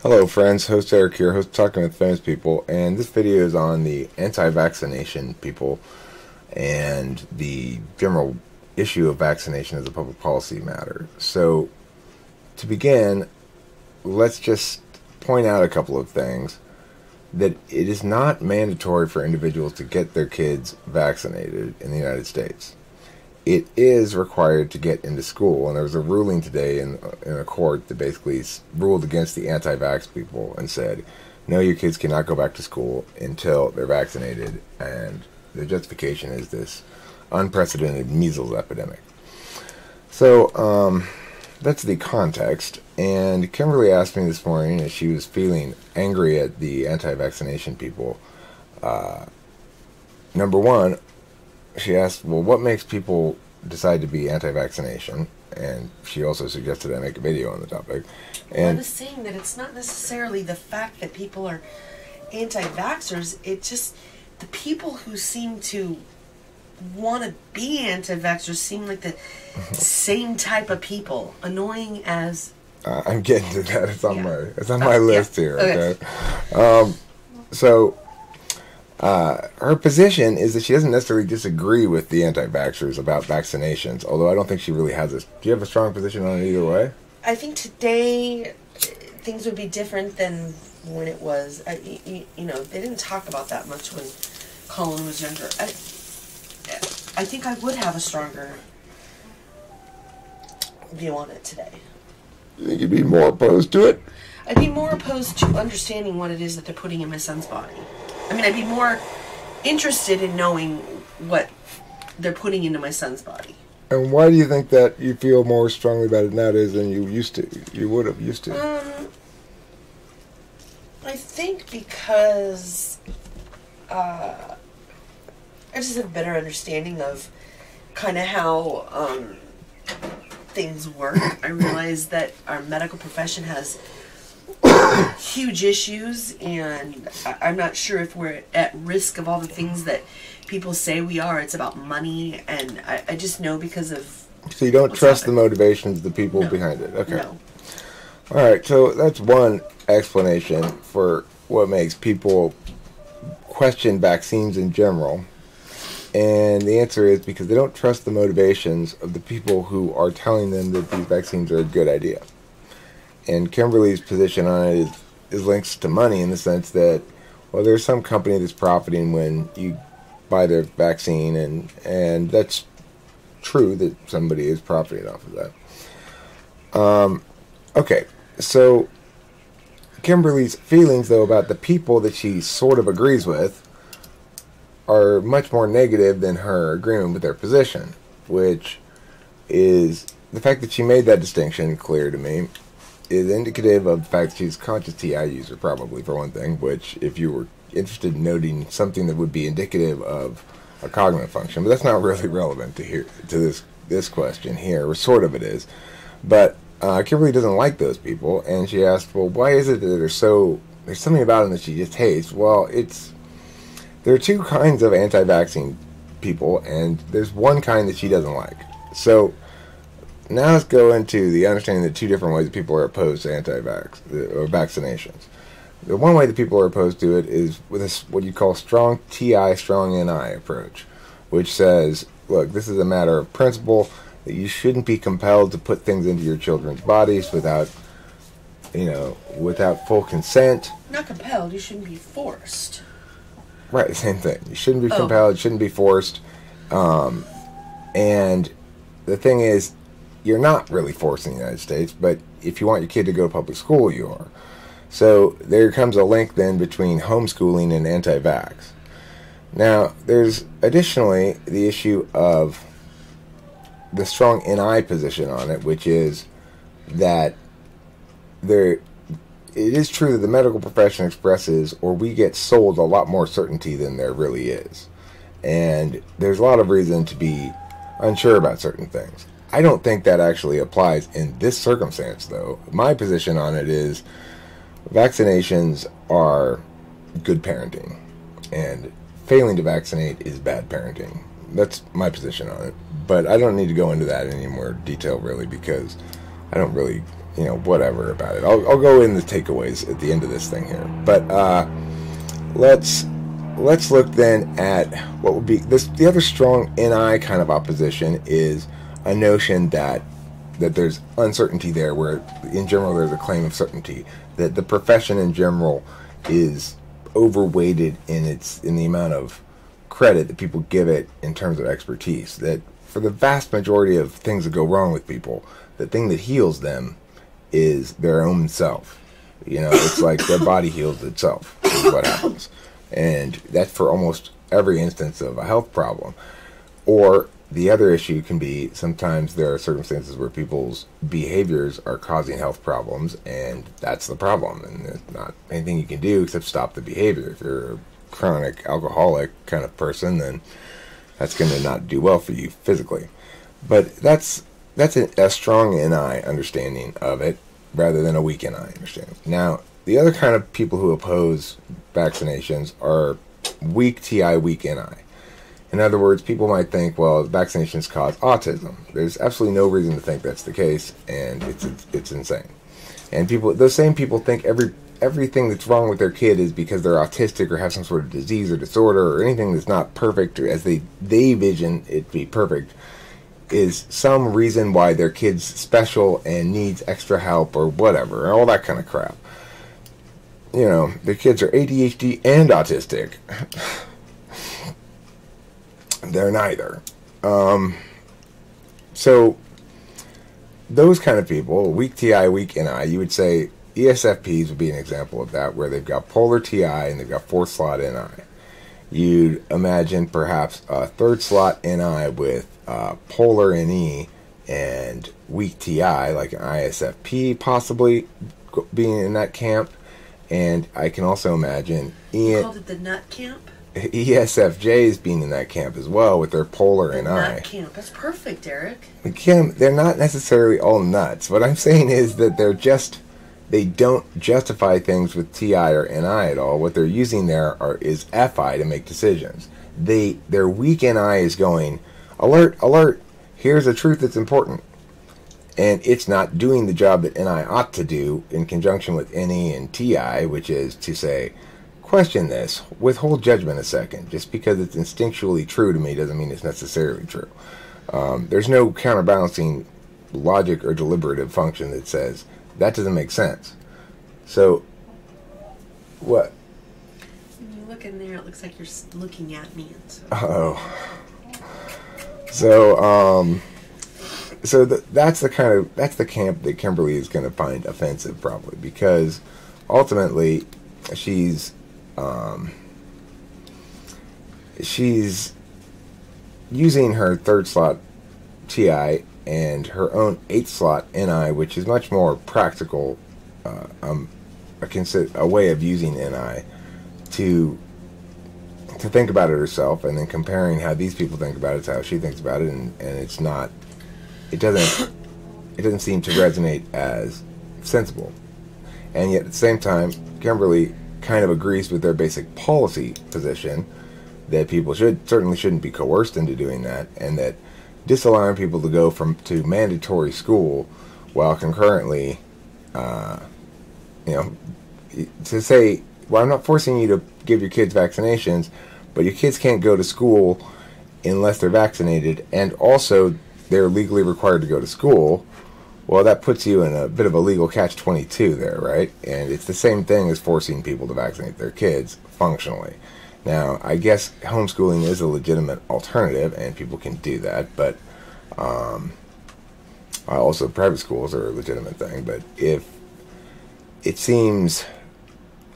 Hello friends, host Eric here, host Talking with Famous People, and this video is on the anti-vaccination people and the general issue of vaccination as a public policy matter. So, to begin, let's just point out a couple of things. That it is not mandatory for individuals to get their kids vaccinated in the United States. It is required to get into school, and there was a ruling today in a court that basically ruled against the anti-vax people and said, no, your kids cannot go back to school until they're vaccinated, and the justification is this unprecedented measles epidemic. So, that's the context, and Kimberly asked me this morning if she was feeling angry at the anti-vaccination people. Number one, she asked, well, what makes people decide to be anti-vaccination? And she also suggested I make a video on the topic. And I was saying that it's not necessarily the fact that people are anti-vaxxers, it's just the people who seem to want to be anti-vaxxers seem like the same type of people. Annoying as... I'm getting to that. It's on my list here, okay? Her position is that she doesn't necessarily disagree with the anti-vaxxers about vaccinations, although I don't think she really has this. Do you have a strong position on it either way? I think today things would be different than when it was. They didn't talk about that much when Colin was younger. I think I would have a stronger view on it today. You think you'd be more opposed to it? I'd be more opposed to understanding what it is that they're putting in my son's body. I mean, I'd be more interested in knowing what they're putting into my son's body. And why do you think that you feel more strongly about it nowadays than you used to? You would have used to. I think because I just have a better understanding of kind of how things work. I realize that our medical profession has huge issues, and I'm not sure if we're at risk of all the things that people say we are. It's about money, and I just know because of... So you don't trust the motivations of the people behind it? Okay. No. Alright, so that's one explanation for what makes people question vaccines in general. And the answer is because they don't trust the motivations of the people who are telling them that these vaccines are a good idea. And Kimberly's position on it is links to money in the sense that, well, there's some company that's profiting when you buy their vaccine, and that's true that somebody is profiting off of that. Okay, so Kimberly's feelings, though, about the people that she sort of agrees with are much more negative than her agreement with their position, which is the fact that she made that distinction clear to me is indicative of the fact that she's a conscious TI user, probably, for one thing, which, if you were interested in noting something that would be indicative of a cognitive function, but that's not really relevant to this question here, or sort of it is. But Kimberly doesn't like those people, and she asked, well, why is it that there's something about them that she just hates? Well, there are two kinds of anti-vaccine people, and there's one kind that she doesn't like. So, now let's go into the understanding the two different ways that people are opposed to anti-vax or vaccinations. The one way that people are opposed to it is with this, what you call strong TI, strong NI approach, which says, look, this is a matter of principle that you shouldn't be compelled to put things into your children's bodies without full consent. Not compelled, you shouldn't be forced. Right, the same thing. You shouldn't be compelled, shouldn't be forced. And the thing is, you're not really forced in the United States, but if you want your kid to go to public school, you are. So there comes a link then between homeschooling and anti-vax. Now, there's additionally the issue of the strong NI position on it, which is that it is true that the medical profession expresses, or we get sold, a lot more certainty than there really is. And there's a lot of reason to be unsure about certain things. I don't think that actually applies in this circumstance, though. My position on it is vaccinations are good parenting, and failing to vaccinate is bad parenting. That's my position on it. But I don't need to go into that in any more detail, really, because I don't really whatever about it. I'll go in the takeaways at the end of this thing here. But let's look then at what would be this. The other strong NI kind of opposition is a notion that there's uncertainty there, where in general there's a claim of certainty, that the profession in general is overweighted in the amount of credit that people give it in terms of expertise. That for the vast majority of things that go wrong with people, the thing that heals them is their own self. It's like their body heals itself is what happens. And that's for almost every instance of a health problem. Or the other issue can be sometimes there are circumstances where people's behaviors are causing health problems, and that's the problem. And there's not anything you can do except stop the behavior. If you're a chronic alcoholic kind of person, then that's going to not do well for you physically. But that's a strong NI understanding of it rather than a weak NI understanding. Now, the other kind of people who oppose vaccinations are weak TI, weak NI. In other words, people might think, well, vaccinations cause autism. There's absolutely no reason to think that's the case, and it's insane. And those same people think everything that's wrong with their kid is because they're autistic or have some sort of disease or disorder, or anything that's not perfect, or as they vision it to be perfect, is some reason why their kid's special and needs extra help or whatever, all that kind of crap. Their kids are ADHD and autistic. They're neither. So those kind of people, weak TI, weak NI, you would say ESFPs would be an example of that, where they've got polar TI and they've got fourth slot NI. You'd imagine perhaps a third slot NI with polar NE and weak TI, like an ISFP possibly being in that camp. And I can also imagine You called it the nut camp? ESFJs being in that camp as well with their polar NI. Nut camp. That's perfect, Eric. Kim, they're not necessarily all nuts. What I'm saying is that they don't justify things with TI or NI at all. What they're using there is FI to make decisions. Their weak NI is going, alert, alert, here's a truth that's important. And it's not doing the job that NI ought to do in conjunction with NE and TI, which is to say, question this, withhold judgment a second. Just because it's instinctually true to me doesn't mean it's necessarily true. There's no counterbalancing logic or deliberative function that says, that doesn't make sense. So, what? When you look in there, it looks like you're looking at me. So that's the camp that Kimberly is going to find offensive, probably, because ultimately she's using her third slot TI and her own 8th slot NI, which is much more practical, a way of using NI to think about it herself, and then comparing how these people think about it to how she thinks about it, and it doesn't seem to resonate as sensible. And yet at the same time, Kimberly kind of agrees with their basic policy position that people certainly shouldn't be coerced into doing that, and that disallowing people to go to mandatory school while concurrently, to say, well, I'm not forcing you to give your kids vaccinations, but your kids can't go to school unless they're vaccinated, and also they're legally required to go to school. Well, that puts you in a bit of a legal catch-22 there, right? And it's the same thing as forcing people to vaccinate their kids functionally. Now, I guess homeschooling is a legitimate alternative, and people can do that, but also private schools are a legitimate thing. But if it seems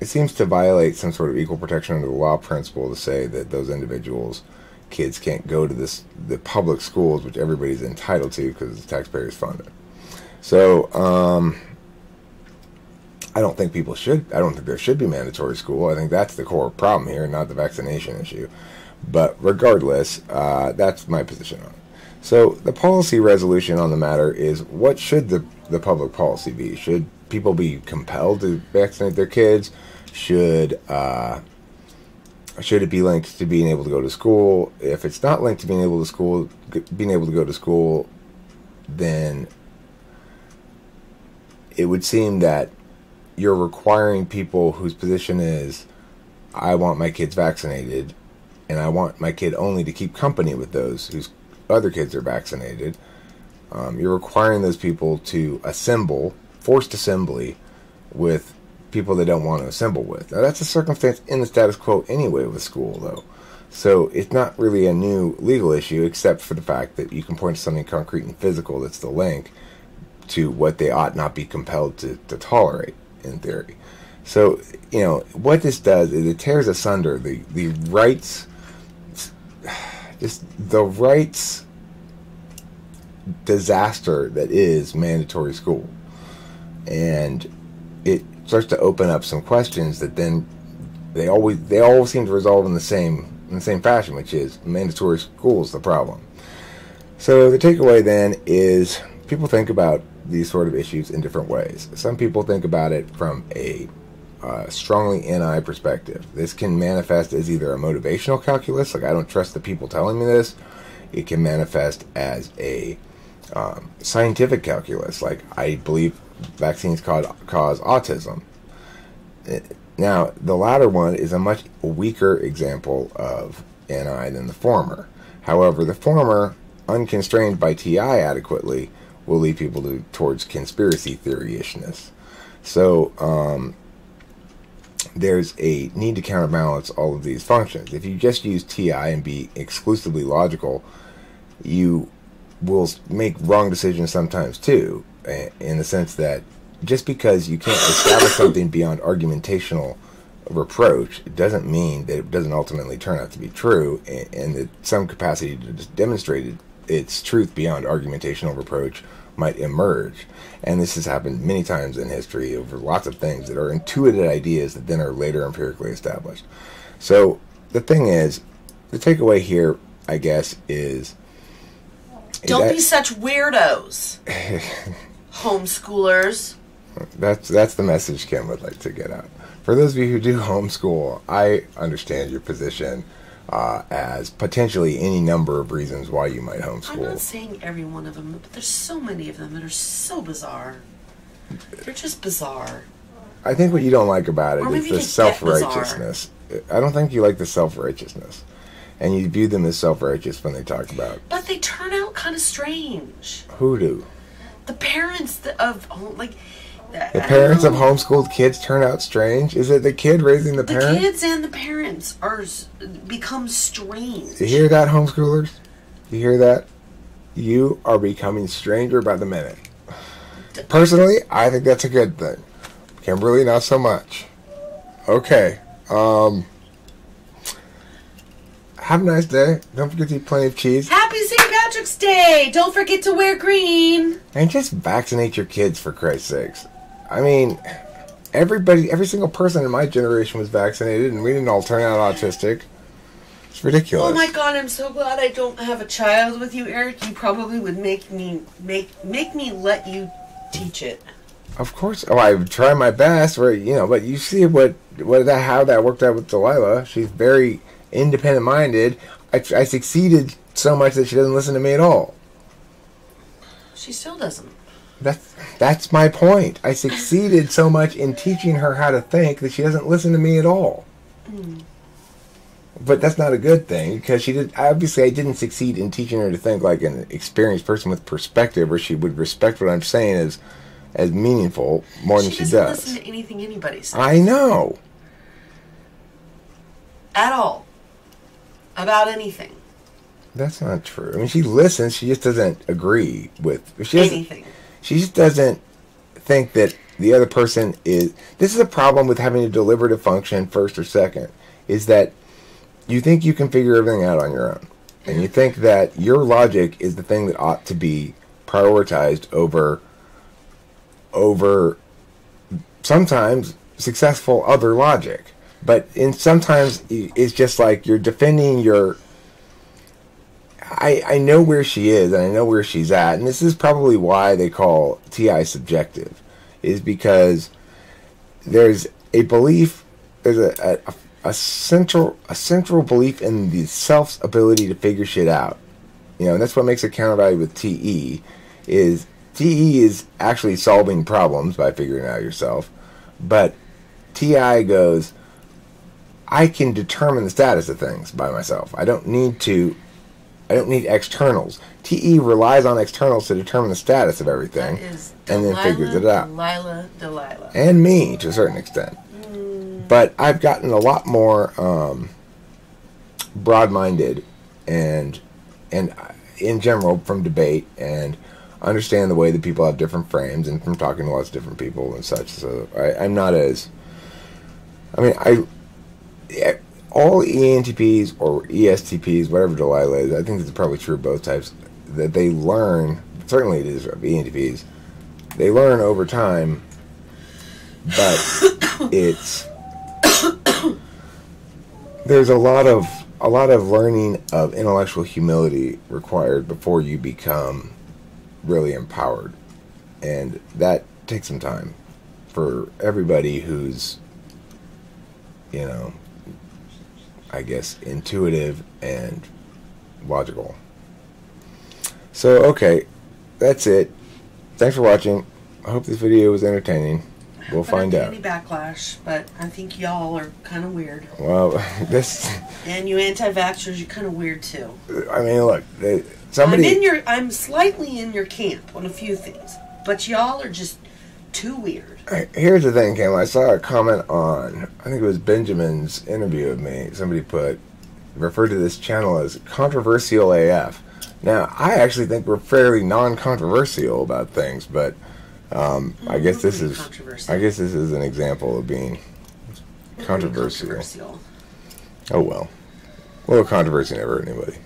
to violate some sort of equal protection under the law principle to say that those individuals' kids can't go to the public schools, which everybody's entitled to because the taxpayers fund it. So, I don't think there should be mandatory school. I think that's the core problem here, not the vaccination issue. But regardless, that's my position on it. So the policy resolution on the matter is, what should the public policy be? Should people be compelled to vaccinate their kids? Should it be linked to being able to go to school? If it's not linked to being able to go to school, then it would seem that you're requiring people whose position is, I want my kids vaccinated, and I want my kid only to keep company with those whose other kids are vaccinated. You're requiring those people to assemble, forced assembly, with people they don't want to assemble with. Now, that's a circumstance in the status quo anyway with school, though. So it's not really a new legal issue, except for the fact that you can point to something concrete and physical that's the link to what they ought not be compelled to tolerate, in theory. So, what this does is it tears asunder the rights, just the rights disaster that is mandatory school. And it starts to open up some questions that then they all seem to resolve in the same fashion, which is mandatory school is the problem. So the takeaway then is people think about these sort of issues in different ways. Some people think about it from a strongly NI perspective. This can manifest as either a motivational calculus, like I don't trust the people telling me this. It can manifest as a scientific calculus, like I believe vaccines cause autism. Now, the latter one is a much weaker example of NI than the former. However, the former, unconstrained by TI adequately, will lead people towards conspiracy theory-ishness. So, there's a need to counterbalance all of these functions. If you just use TI and be exclusively logical, you will make wrong decisions sometimes too, in the sense that just because you can't establish something beyond argumentational reproach, it doesn't mean that it doesn't ultimately turn out to be true, and that some capacity to just demonstrate its truth beyond argumentational reproach might emerge. And this has happened many times in history over lots of things that are intuited ideas that then are later empirically established. So the thing is, the takeaway here, I guess, is don't be such weirdos, homeschoolers. That's the message Kim would like to get out. For those of you who do homeschool, I understand your position as potentially any number of reasons why you might homeschool. I'm not saying every one of them, but there's so many of them that are so bizarre. They're just bizarre. I think what you don't like about it is the self-righteousness. I don't think you like the self-righteousness. And you view them as self-righteous when they talk about. But they turn out kind of strange. Who do? The parents of, like... The parents of homeschooled kids turn out strange? Is it the kid raising the parents? The kids and the parents become strange. You hear that, homeschoolers? You hear that? You are becoming stranger by the minute. Personally, I think that's a good thing. Kimberly, not so much. Okay. Have a nice day. Don't forget to eat plenty of cheese. Happy St. Patrick's Day! Don't forget to wear green. And just vaccinate your kids, for Christ's sakes. I mean, every single person in my generation was vaccinated, and we didn't all turn out autistic. It's ridiculous. Oh my God! I'm so glad I don't have a child with you, Eric. You probably would make me let you teach it. Of course. Oh, I would try my best, but you see how that worked out with Delilah. She's very independent-minded. I succeeded so much that she doesn't listen to me at all. She still doesn't. That's my point. I succeeded so much in teaching her how to think that she doesn't listen to me at all. Mm. But that's not a good thing, because obviously I didn't succeed in teaching her to think like an experienced person with perspective, where she would respect what I'm saying as meaningful more than she does. She doesn't listen to anything anybody says. I know. At all. About anything. That's not true. I mean, she listens. She just doesn't agree with anything. She just doesn't think that the other person is... This is a problem with having a deliberative function first or second, is that you think you can figure everything out on your own. And you think that your logic is the thing that ought to be prioritized over sometimes successful other logic. But sometimes it's just like you're defending your... I know where she is, and I know where she's at, and this is probably why they call TI subjective, is because there's a belief, there's a central belief in the self's ability to figure shit out. And that's what makes a counter value with TE, is TE is actually solving problems by figuring it out yourself, but TI goes, I can determine the status of things by myself. I don't need externals. TE relies on externals to determine the status of everything, and then figures it out. Delilah. And me, to a certain extent. But I've gotten a lot more broad-minded and in general from debate, and understand the way that people have different frames, and from talking to lots of different people and such. So I'm not as... all ENTPs or ESTPs, whatever Delilah is, I think it's probably true of both types, that they learn, certainly it is of ENTPs, they learn over time, but there's a lot of learning of intellectual humility required before you become really empowered, and that takes some time for everybody who's, I guess, intuitive and logical. So, okay, that's it. Thanks for watching. I hope this video was entertaining. We'll find out. Any backlash, but I think y'all are kind of weird. Well, this... And you anti-vaxxers, you're kind of weird too. I mean, look, somebody... I'm slightly in your camp on a few things, but y'all are just too weird. Here's the thing, Kim. I saw a comment on, I think it was Benjamin's interview of me. Somebody referred to this channel as controversial AF. Now, I actually think we're fairly non-controversial about things, but I guess this is an example of being controversial. Oh well, a little controversy never hurt anybody.